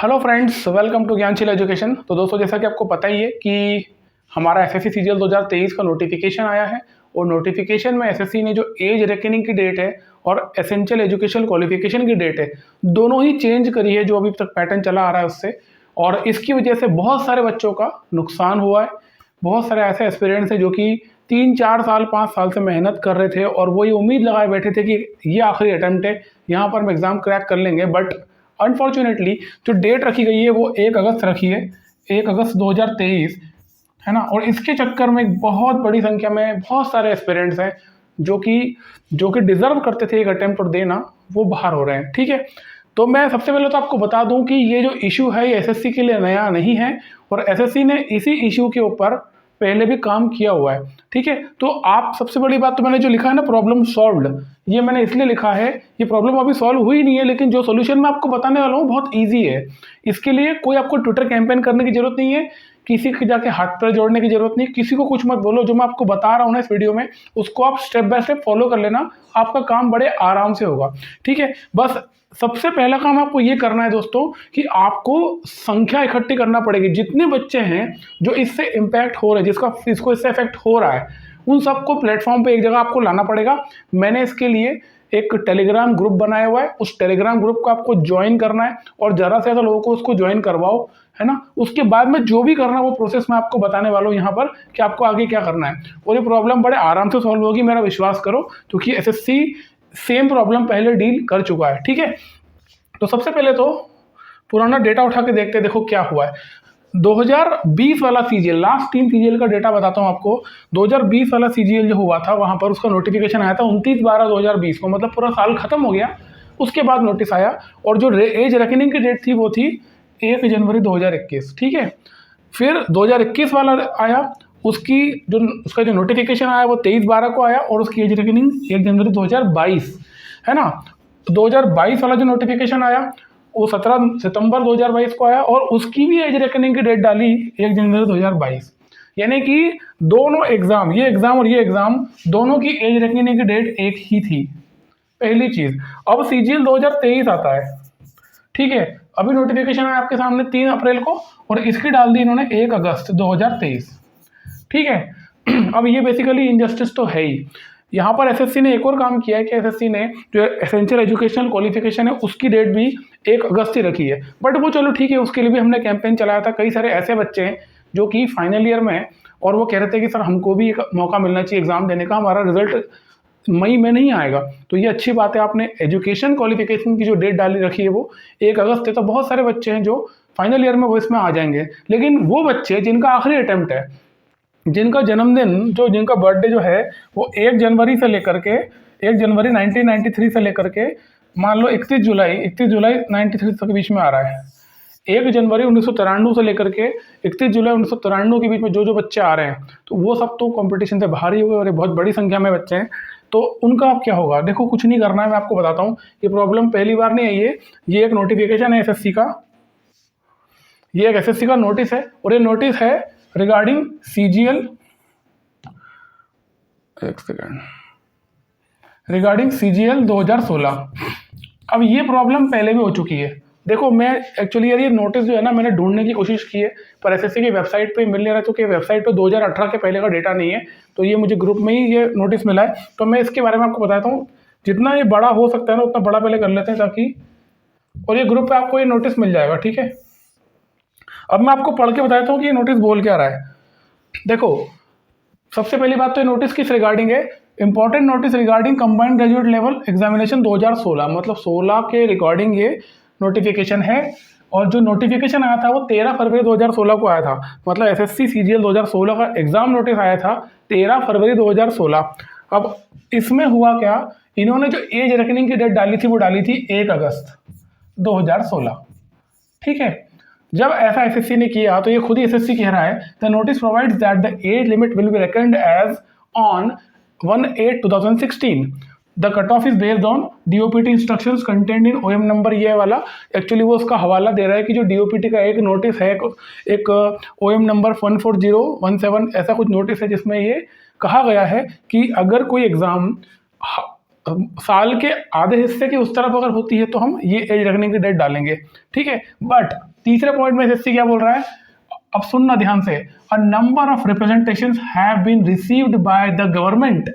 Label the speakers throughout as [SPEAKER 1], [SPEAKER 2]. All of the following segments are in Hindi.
[SPEAKER 1] Hello friends, welcome to Gyansheel education. तो दोस्तों, जैसा कि आपको पता ही है कि हमारा एसएससी सीजीएल 2023 का नोटिफिकेशन आया है और नोटिफिकेशन में एसएससी ने जो एज रेकनिंग की डेट है और एसेंशियल एजुकेशन क्वालिफिकेशन की डेट है, दोनों ही चेंज करी है जो अभी तक पैटर्न चला आ रहा है उससे। और इसकी वजह से बहुत सारे बच्चों का नुकसान हुआ है। बहुत सारे ऐसे एस्पिरेंट्स हैं जो कि 3-4 साल 5 साल से मेहनत कर रहे थे और वो ये उम्मीद लगाए बैठे थे कि ये आखिरी अटैम्प्ट है, यहाँ पर हम एग्ज़ाम क्रैक कर लेंगे। बट अनफॉर्चुनेटली जो डेट रखी गई है वो 1 अगस्त रखी है, 1 अगस्त 2023, है ना। और इसके चक्कर में एक बहुत बड़ी संख्या में बहुत सारे एस्पिरेंट्स हैं जो कि डिज़र्व करते थे एक अटेम्प्ट और देना, वो बाहर हो रहे हैं। ठीक है, तो मैं सबसे पहले तो आपको बता दूं कि ये जो इशू है ये एसएससी के लिए नया नहीं है और एसएससी ने इसी इशू के ऊपर पहले भी काम किया हुआ है। ठीक है, तो आप सबसे बड़ी बात तो मैंने जो लिखा है ना, प्रॉब्लम सॉल्व्ड, ये मैंने इसलिए लिखा है, ये प्रॉब्लम अभी सॉल्व हुई नहीं है, लेकिन जो सोल्यूशन मैं आपको बताने वाला हूँ बहुत ईजी है। इसके लिए कोई आपको ट्विटर कैंपेन करने की जरूरत नहीं है, किसी के जाके हाथ पर जोड़ने की जरूरत नहीं, किसी को कुछ मत बोलो। जो मैं आपको बता रहा हूँ ना इस वीडियो में, उसको आप स्टेप बाय स्टेप फॉलो कर लेना, आपका काम बड़े आराम से होगा। ठीक है, बस सबसे पहला काम आपको ये करना है दोस्तों कि आपको संख्या इकट्ठी करना पड़ेगी। जितने बच्चे हैं जो इससे इम्पैक्ट हो रहे हैं, इसको इससे इफेक्ट हो रहा है, उन सबको प्लेटफॉर्म पे एक जगह आपको लाना पड़ेगा। मैंने इसके लिए एक टेलीग्राम ग्रुप बनाया हुआ है, उस टेलीग्राम ग्रुप को आपको ज्वाइन करना है और ज़्यादा से ज़्यादा लोगों को उसको ज्वाइन करवाओ, है ना। उसके बाद में जो भी करना है वो प्रोसेस मैं आपको बताने वाला हूँ यहाँ पर कि आपको आगे क्या करना है, और ये प्रॉब्लम बड़े आराम से सॉल्व होगी, मेरा विश्वास करो, क्योंकि एसएससी सेम प्रॉब्लम पहले डील कर चुका है। ठीक है, तो सबसे पहले तो पुराना डेटा उठा के देखते हैं, देखो क्या हुआ है। 2020 वाला सीजीएल, लास्ट 3 सीजीएल का डेटा बताता हूँ आपको। 2020 वाला सीजीएल जो हुआ था, वहां पर उसका नोटिफिकेशन आया था 29/12/2020 को, मतलब पूरा साल खत्म हो गया, उसके बाद नोटिस आया। और जो एज रेकनिंग की डेट थी वो थी 1 जनवरी 2021। ठीक है, फिर 2021 वाला आया, उसका जो नोटिफिकेशन आया वो 23/12 को आया और उसकी एज रेकनिंग 1 जनवरी 2022, है ना। 2022 वाला जो नोटिफिकेशन आया वो 17 सितंबर 2022 को आया और उसकी भी एज रेकनिंग की डेट डाली 1 जनवरी 2022। यानी कि दोनों एग्जाम, ये एग्जाम और ये एग्जाम, दोनों की एज रेकनिंग की डेट एक ही थी, पहली चीज। अब सीजीएल 2023 आता है। ठीक है, अभी नोटिफिकेशन है आपके सामने 3 अप्रैल को और इसकी डाल दी इन्होंने 1 अगस्त 2023। ठीक है, अब ये बेसिकली इनजस्टिस तो है ही। यहाँ पर एसएससी ने एक और काम किया है कि एसएससी ने जो एसेंशियल एजुकेशनल क्वालिफिकेशन है उसकी डेट भी 1 अगस्त ही रखी है। बट वो चलो ठीक है, उसके लिए भी हमने कैंपेन चलाया था। कई सारे ऐसे बच्चे हैं जो कि फाइनल ईयर में हैं और वो कह रहे थे कि सर हमको भी एक मौका मिलना चाहिए एग्जाम देने का, हमारा रिजल्ट मई में नहीं आएगा। तो ये अच्छी बात है, आपने एजुकेशन क्वालिफिकेशन की जो डेट डाली रखी है वो 1 अगस्त है। तो बहुत सारे बच्चे हैं जो फाइनल ईयर में वो इसमें आ जाएंगे। लेकिन वो बच्चे जिनका आखिरी अटेम्प्ट है, जिनका जन्मदिन, जिनका बर्थडे जो है वो 1 जनवरी से लेकर के 1 जनवरी 1993 से लेकर के मान लो 31 जुलाई 93 तक के बीच में आ रहा है। 1 जनवरी 1993 से लेकर के 31 जुलाई 1993 के बीच में जो बच्चे आ रहे हैं, तो वो सब तो कंपटीशन से बाहर ही हुए और ये बहुत बड़ी संख्या में बच्चे हैं। तो उनका अब क्या होगा? देखो, कुछ नहीं करना है, मैं आपको बताता हूँ। ये प्रॉब्लम पहली बार नहीं आई है, ये एक नोटिफिकेशन है एसएससी का, ये एक एसएससी का नोटिस है और ये नोटिस है रिगार्डिंग सीजीएल, एक सेकेंड, रिगार्डिंग सीजीएल 2016। अब ये प्रॉब्लम पहले भी हो चुकी है। देखो, मैं एक्चुअली यार ये नोटिस जो है ना, मैंने ढूंढने की कोशिश की है पर एसएससी की वेबसाइट पे मिल नहीं रहा, क्योंकि वेबसाइट पे 2018 के पहले का डेटा नहीं है। तो ये मुझे ग्रुप में ही ये नोटिस मिला है, तो मैं इसके बारे में आपको बताता हूँ। जितना ये बड़ा हो सकता है ना उतना बड़ा पहले कर लेते हैं ताकि, और ये ग्रुप पे आपको ये नोटिस मिल जाएगा। ठीक है, अब मैं आपको पढ़ के बताता हूँ कि ये नोटिस बोल क्या रहा है। देखो, सबसे पहली बात तो ये नोटिस किस रिगार्डिंग है? Important notice regarding combined graduate level examination 2016, मतलब 16 के रिगार्डिंग ये नोटिफिकेशन है। और जो नोटिफिकेशन आया था वो 13 फरवरी 2016 को आया था, मतलब एसएससी सीजीएल 2016 का एग्जाम नोटिस आया था 13 फरवरी 2016। अब इसमें हुआ क्या, इन्होंने जो एज रेकनिंग की डेट डाली थी वो डाली थी 1 अगस्त 2016। ठीक है, जब ऐसा एसएससी ने किया तो ये खुद ही एसएससी कह रहा है, the notice provides that the age limit will be reckoned as on 1/8/2016। The cut off is based on DoPT instructions content in OM number. ये वाला एक्चुअली वो उसका हवाला दे रहा है कि जो डीओपीटी का एक नोटिस है, एक ओएम नंबर 14017 ऐसा कुछ नोटिस है, जिसमें ये कहा गया है कि अगर कोई एग्जाम साल के आधे हिस्से की उस तरफ अगर होती है तो हम ये एज रखने की डेट डालेंगे, ठीक है। बट तीसरे पॉइंट में एसएससी क्या बोल रहा है, अब सुनना ध्यान से, a number of representations have been received by the government,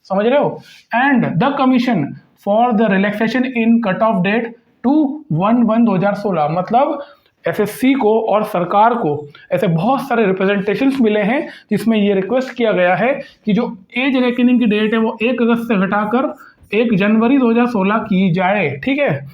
[SPEAKER 1] समझ रहे हो, and the commission for the relaxation in cut off date to 1/1/2016। मतलब एसएससी को और सरकार को ऐसे बहुत सारे रिप्रेजेंटेशंस मिले हैं जिसमें ये रिक्वेस्ट किया गया है कि जो एज रेकनिंग की डेट है वो 1 अगस्त से घटाकर 1 जनवरी 2016 की जाए, ठीक है।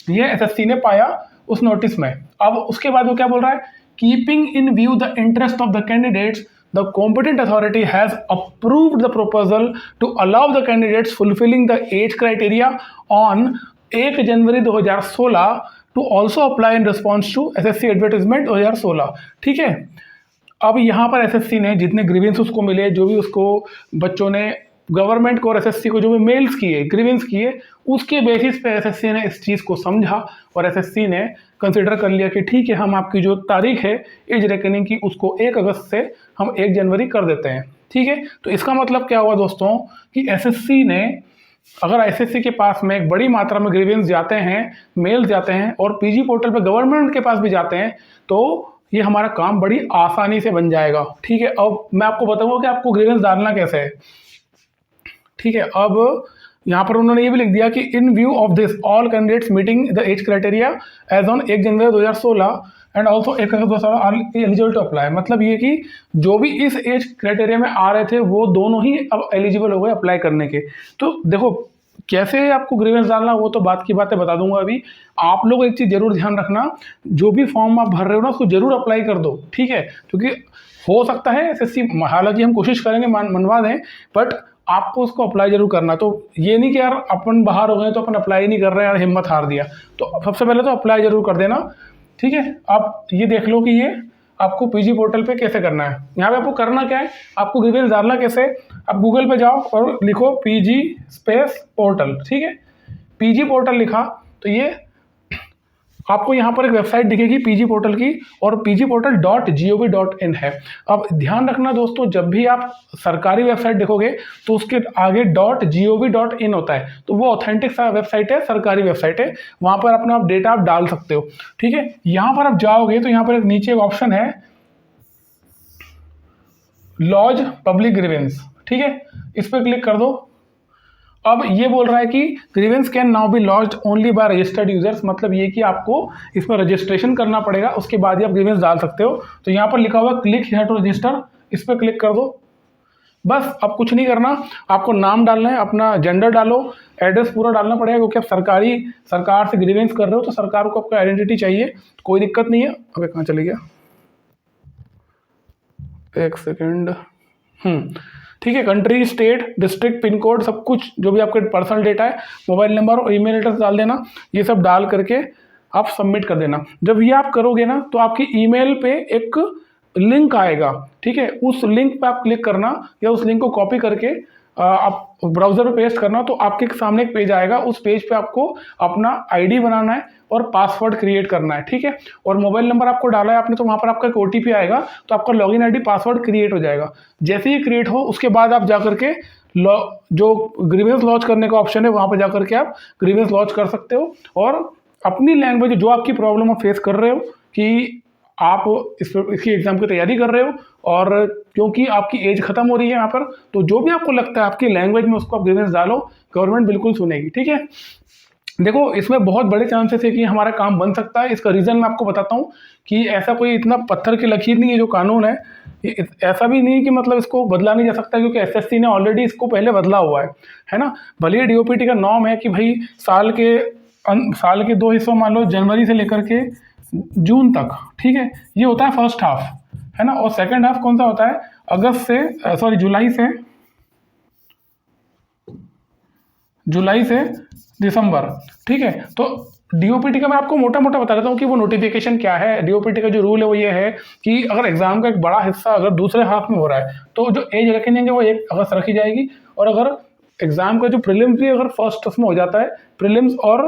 [SPEAKER 1] ये एसएससी ने पाया उस नोटिस में। अब उसके बाद वो क्या बोल रहा है, keeping in view the interest of the candidates the competent authority has approved the proposal to allow the candidates fulfilling the age criteria on 1 January 2016 to also apply in response to SSC advertisement 2016, ठीक है। अब यहाँ पर एसएससी ने जितने ग्रीवेंस उसको मिले, जो भी उसको बच्चों ने गवर्नमेंट को और एसएससी को जो भी मेल्स किए, ग्रीवेंस किए, उसके बेसिस पे एसएससी ने इस चीज़ को समझा और एसएससी ने कंसिडर कर लिया कि ठीक है, हम आपकी जो तारीख है एज रेकनिंग की उसको 1 अगस्त से हम 1 जनवरी कर देते हैं, ठीक है। तो इसका मतलब क्या हुआ दोस्तों कि एसएससी ने, अगर एसएससी के पास में एक बड़ी मात्रा में ग्रीवेंस जाते हैं, मेल्स जाते हैं और पीजी पोर्टल पे गवर्नमेंट के पास भी जाते हैं, तो ये हमारा काम बड़ी आसानी से बन जाएगा, ठीक है। अब मैं आपको बताऊंगा कि आपको ग्रीवेंस डालना कैसे है, ठीक है। अब यहाँ पर उन्होंने ये भी लिख दिया कि in view of this all candidates meeting the age criteria as on 1 January 2016 and also 1 August 2016 are eligible to apply. मतलब ये कि जो भी इस एज क्राइटेरिया में आ रहे थे वो दोनों ही अब एलिजिबल हो गए अप्लाई करने के। तो देखो कैसे आपको ग्रीवेंस डालना, वो तो बात की बातें बता दूंगा अभी। आप लोग एक चीज़ जरूर ध्यान रखना, जो भी फॉर्म आप भर रहे हो ना उसको जरूर अप्लाई कर दो, ठीक है। क्योंकि हो सकता है एसएससी, हालांकि हम कोशिश करेंगे मनवा दें, बट आपको उसको अप्लाई जरूर करना। तो ये नहीं कि यार अपन बाहर हो गए तो अपन अप्लाई नहीं कर रहे हैं, यार हिम्मत हार दिया। तो सबसे पहले तो अप्लाई जरूर कर देना, ठीक है। आप ये देख लो कि ये आपको पीजी पोर्टल पे कैसे करना है। यहाँ पे आपको करना क्या है, आपको ग्रीवेंस डालना कैसे, आप गूगल पे जाओ और लिखो पीजी स्पेस पोर्टल, ठीक है। पीजी पोर्टल लिखा तो ये आपको यहाँ पर एक वेबसाइट दिखेगी पीजी पोर्टल की, और pgportal.gov.in है। अब ध्यान रखना दोस्तों, जब भी आप सरकारी वेबसाइट देखोगे तो उसके आगे .gov.in होता है, तो वो ऑथेंटिक सा वेबसाइट है, सरकारी वेबसाइट है, वहाँ पर अपना डेटा आप डाल सकते हो, ठीक है। यहाँ पर आप जाओगे तो यहाँ पर एक नीचे एक ऑप्शन है लॉज पब्लिक ग्रीवेंस, ठीक है, इस पर क्लिक कर दो। अब ये बोल रहा है कि grievance can now B launched only by registered users, मतलब ये कि आपको इसमें रजिस्ट्रेशन करना पड़ेगा, उसके बाद ही आप ग्रीवेंस डाल सकते हो। तो यहाँ पर लिखा हुआ क्लिक हियर टू रजिस्टर, इस पर क्लिक कर दो। बस अब कुछ नहीं करना, आपको नाम डालना है, अपना जेंडर डालो, एड्रेस पूरा डालना पड़ेगा, क्योंकि आप सरकार से ग्रीवेंस कर रहे हो तो सरकार को आपका आइडेंटिटी चाहिए, कोई दिक्कत नहीं है। अबे कहाँ चले गया, एक सेकेंड, ठीक है। Country, state, district, pin code, सब कुछ जो भी आपके पर्सनल डेटा है, मोबाइल नंबर और ईमेल एड्रेस डाल देना। ये सब डाल करके आप सबमिट कर देना। जब ये आप करोगे ना तो आपकी ईमेल पे एक लिंक आएगा, ठीक है। उस लिंक पे आप क्लिक करना या उस लिंक को कॉपी करके आप ब्राउजर पे पेस्ट करना, तो आपके सामने एक पेज आएगा। उस पेज पे आपको अपना आईडी बनाना है और पासवर्ड क्रिएट करना है, ठीक है। और मोबाइल नंबर आपको डाला है आपने, तो वहाँ पर आपका एक ओटीपी आएगा, तो आपका लॉगिन आईडी पासवर्ड क्रिएट हो जाएगा। जैसे ही क्रिएट हो उसके बाद आप जाकर के जो ग्रीवेंस लॉन्च करने का ऑप्शन है वहाँ पर जाकर के आप ग्रीवेंस लॉन्च कर सकते हो, और अपनी लैंग्वेज जो आपकी प्रॉब्लम आप फेस कर रहे हो कि आप इसकी एग्जाम की तैयारी कर रहे हो और क्योंकि आपकी एज खत्म हो रही है यहाँ पर, तो जो भी आपको लगता है आपकी लैंग्वेज में उसको आप ग्रीवेंस डालो, गवर्नमेंट बिल्कुल सुनेगी, ठीक है। देखो इसमें बहुत बड़े चांसेस है कि हमारा काम बन सकता है। इसका रीज़न मैं आपको बताता हूँ कि ऐसा कोई इतना पत्थर की लकीर नहीं है जो कानून है, ऐसा भी नहीं कि मतलब इसको बदला नहीं जा सकता, क्योंकि एसएससी ने ऑलरेडी इसको पहले बदला हुआ है ना। भले डीओपीटी का नॉर्म है कि भाई साल के 2 हिस्सों, मान लो जनवरी से लेकर के जून तक, ठीक है, ये होता है फर्स्ट हाफ, है ना। और सेकंड हाफ कौन सा होता है, जुलाई से दिसंबर, ठीक है। तो डीओपीटी का मैं आपको मोटा मोटा बता देता हूँ कि वो नोटिफिकेशन क्या है। डीओपीटी का जो रूल है वो ये है कि अगर एग्जाम का एक बड़ा हिस्सा अगर दूसरे हाफ में हो रहा है तो जो एज रेकनिंग है वो 1 अगस्त रखी जाएगी, और अगर एग्जाम का जो प्रीलिम्स भी अगर फर्स्ट में हो जाता है, प्रीलिम्स और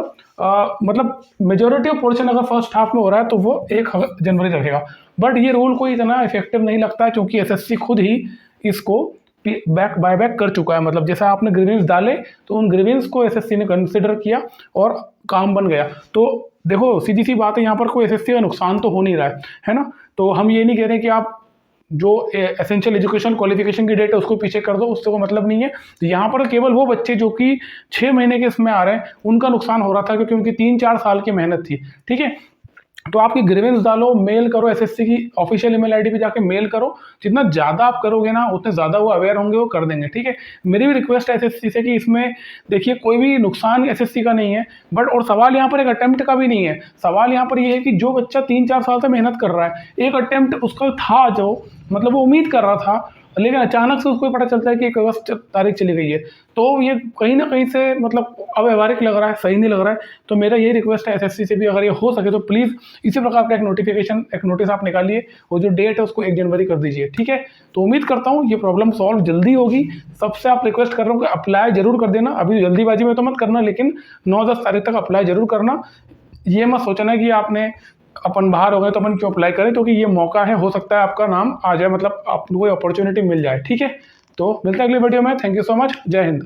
[SPEAKER 1] मतलब मेजोरिटी ऑफ पोर्शन अगर फर्स्ट हाफ में हो रहा है तो वो 1 जनवरी रखेगा। बट ये रूल कोई इतना इफेक्टिव नहीं लगता है, क्योंकि एसएससी खुद ही इसको बायबैक कर चुका है, मतलब जैसा आपने ग्रीवेंस डाले तो उन ग्रीवेंस को एसएससी ने कंसिडर किया और काम बन गया। तो देखो सीधी सी बात है, यहाँ पर कोई एसएससी का नुकसान तो हो नहीं रहा है ना। तो हम ये नहीं कह रहे कि आप जो एसेंशियल एजुकेशन क्वालिफिकेशन की डेट है उसको पीछे कर दो, उससे कोई मतलब नहीं है। तो यहाँ पर केवल वो बच्चे जो कि 6 महीने के इसमें आ रहे हैं उनका नुकसान हो रहा था, क्योंकि उनकी 3-4 साल की मेहनत थी। ठीक है, तो आपकी ग्रीवेंस डालो, मेल करो, एसएससी की ऑफिशियल ईमेल आईडी पे जाके मेल करो। जितना ज़्यादा आप करोगे ना उतने ज़्यादा वो अवेयर होंगे, वो कर देंगे। ठीक है, मेरी भी रिक्वेस्ट है एसएससी से कि इसमें देखिए कोई भी नुकसान एसएससी का नहीं है, बट और सवाल यहाँ पर एक अटेम्प्ट का भी नहीं है। सवाल यहाँ पर ये है कि जो बच्चा 3-4 साल से मेहनत कर रहा है, एक अटेम्प्ट उसका था, जो मतलब वो उम्मीद कर रहा था, लेकिन अचानक से उसको पता चलता है कि 1 अगस्त तारीख चली गई है, तो ये कहीं ना कहीं से मतलब अव्यवहारिक लग रहा है, सही नहीं लग रहा है। तो मेरा यही रिक्वेस्ट है एसएससी से भी, अगर ये हो सके तो प्लीज़ इसी प्रकार का एक नोटिफिकेशन, एक नोटिस आप निकालिए और जो डेट है उसको 1 जनवरी कर दीजिए। ठीक है, तो उम्मीद करता हूँ ये प्रॉब्लम सॉल्व जल्दी होगी। सबसे आप रिक्वेस्ट कर रहा हूँ कि अप्लाई जरूर कर देना, अभी जल्दीबाजी में तो मत करना, लेकिन 9-10 तारीख तक अप्लाई जरूर करना। ये मत सोचना कि आपने अपन बाहर हो गए तो अपन क्यों अप्लाई करें, क्योंकि ये मौका है, हो सकता है आपका नाम आ जाए, मतलब आपको कोई अपॉर्चुनिटी मिल जाए। ठीक है, तो मिलते हैं अगली वीडियो में। थैंक यू सो मच, जय हिंद।